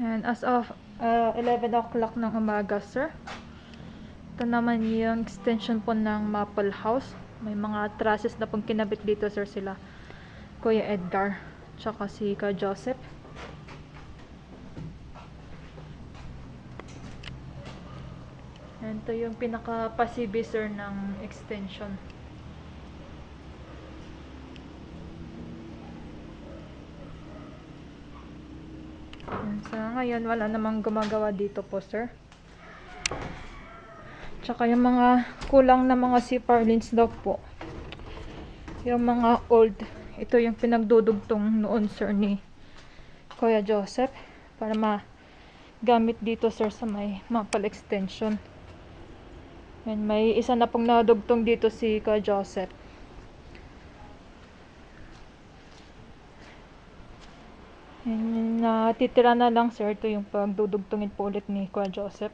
And as of 11 o'clock ng umaga, sir. Ito naman yung extension po ng Maple House. May mga trusses na pong kinabit dito, sir, sila Kuya Edgar tsaka si Ka Joseph. And ito yung pinaka-pasibi, sir, ng extension. And sa ngayon, wala namang gumagawa dito po, sir. Tsaka yung mga kulang na mga CPR-lines daw po. Yung mga old, ito yung pinagdudugtong noon, sir, ni Kuya Joseph para magamit dito, sir, sa may Maple extension. And may isa na pong nadugtong dito si Kuya Joseph. And natitira na lang, sir, ito yung pagdudugtungin po ulit ni Kuya Joseph.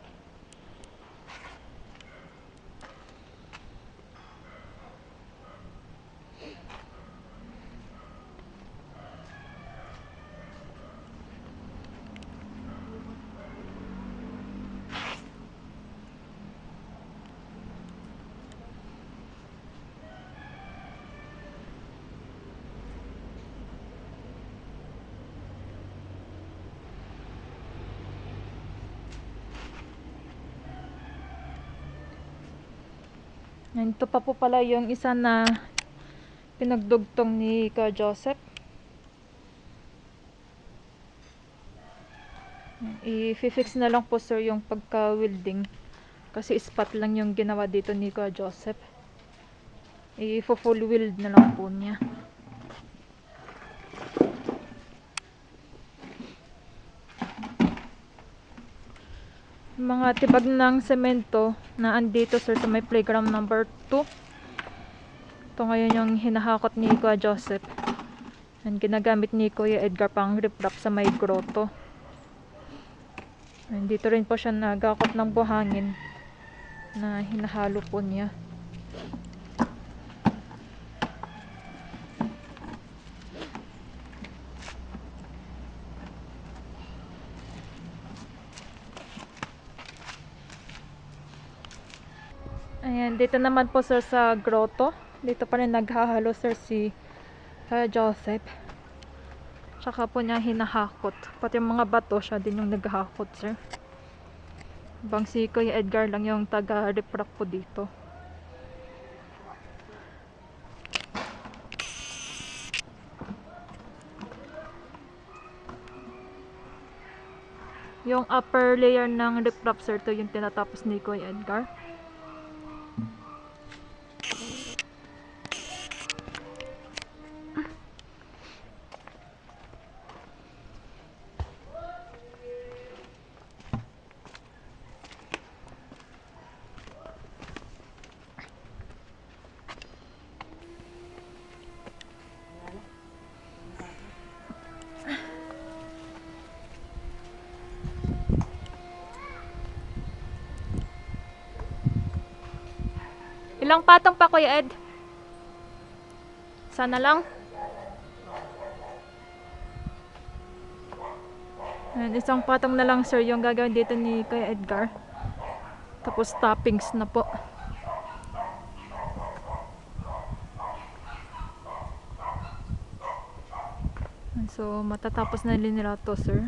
And ito pa po pala yung isa na pinagdugtong ni Kuya Joseph. I-fix na lang po, sir, yung pagka-welding kasi spot lang yung ginawa dito ni Kuya Joseph. I-full weld na lang po niya. Mga tibag ng semento na andito, sir, sa may playground number 2. Ito ngayon yung hinahakot ni Kuya Joseph. And ginagamit ni Kuya Edgar pang riprap sa may grotto. And dito rin po siya nagakot ng buhangin na hinahalo po niya. Ayan, dito naman po, sir, sa grotto. Dito pa rin naghahalo, sir, si Joseph. Tsaka po niya hinahakot. Pati yung mga bato, siya din yung naghahakot, sir. Bang si Kuya Edgar lang yung taga-riprap po dito. Yung upper layer ng riprap, sir, to yung tinatapos ni Kuya Edgar. Ilang patong pa, Kuya Ed? Sana lang. And isang patong na lang, sir, yung gagawin dito ni Kuya Edgar. Tapos toppings na po. So matatapos na nila to, sir.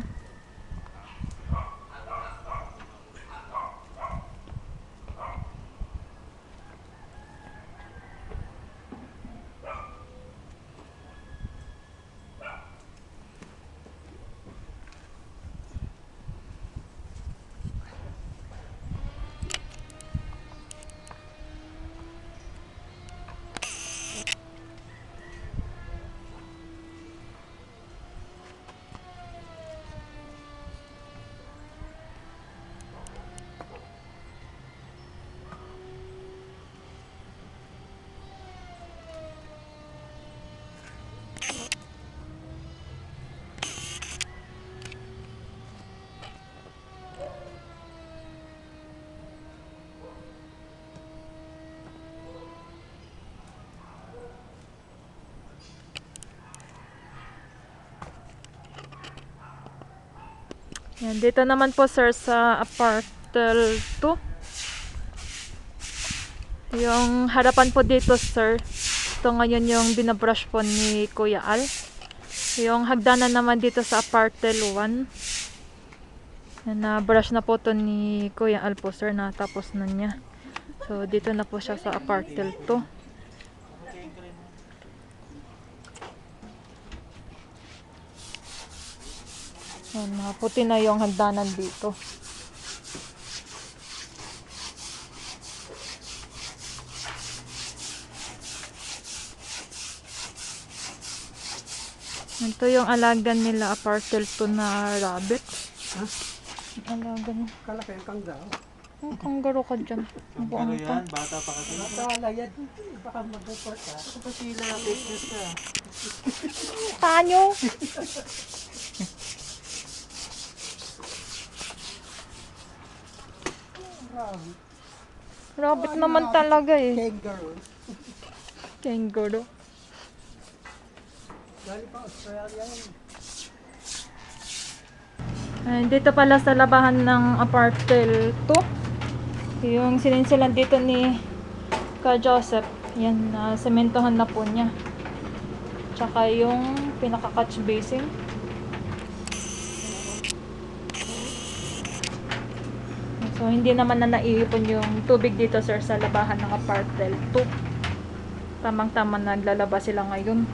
Yan, dito naman po sir sa apartel 2. Yung harapan po dito sir, ito ngayon yung binabrush po ni Kuya Al. Yung hagdanan naman dito sa apartel 1. Na-brush na po to ni Kuya Al po sir, natapos na niya. So dito na po siya sa apartel 2. Yan, puti na yung hagdanan dito. Ito yung alagan nila, apartel 2 na rabbit. Ha? Alagan. Kala ko yung kanggao. Ang kanggaro ka dyan. Ang buong Pero pa. yan, bata pa kasi. Nakalayad. Baka mag-report ka. Ako pa sila, fake news ka. Paano? Rabbit. Rabbit naman talaga eh. Kangaroo. Kangaroo. Galing pa Australia yun. Dito pala sa labahan ng apartel 2. Yung sininsilan dito ni Ka Joseph. Yan, sementohan na po niya. Tsaka yung pinaka-catch basin. So, hindi naman na naiipon yung tubig dito sir sa labahan ng apartel 2. Tamang-tama naglalaba sila ngayon.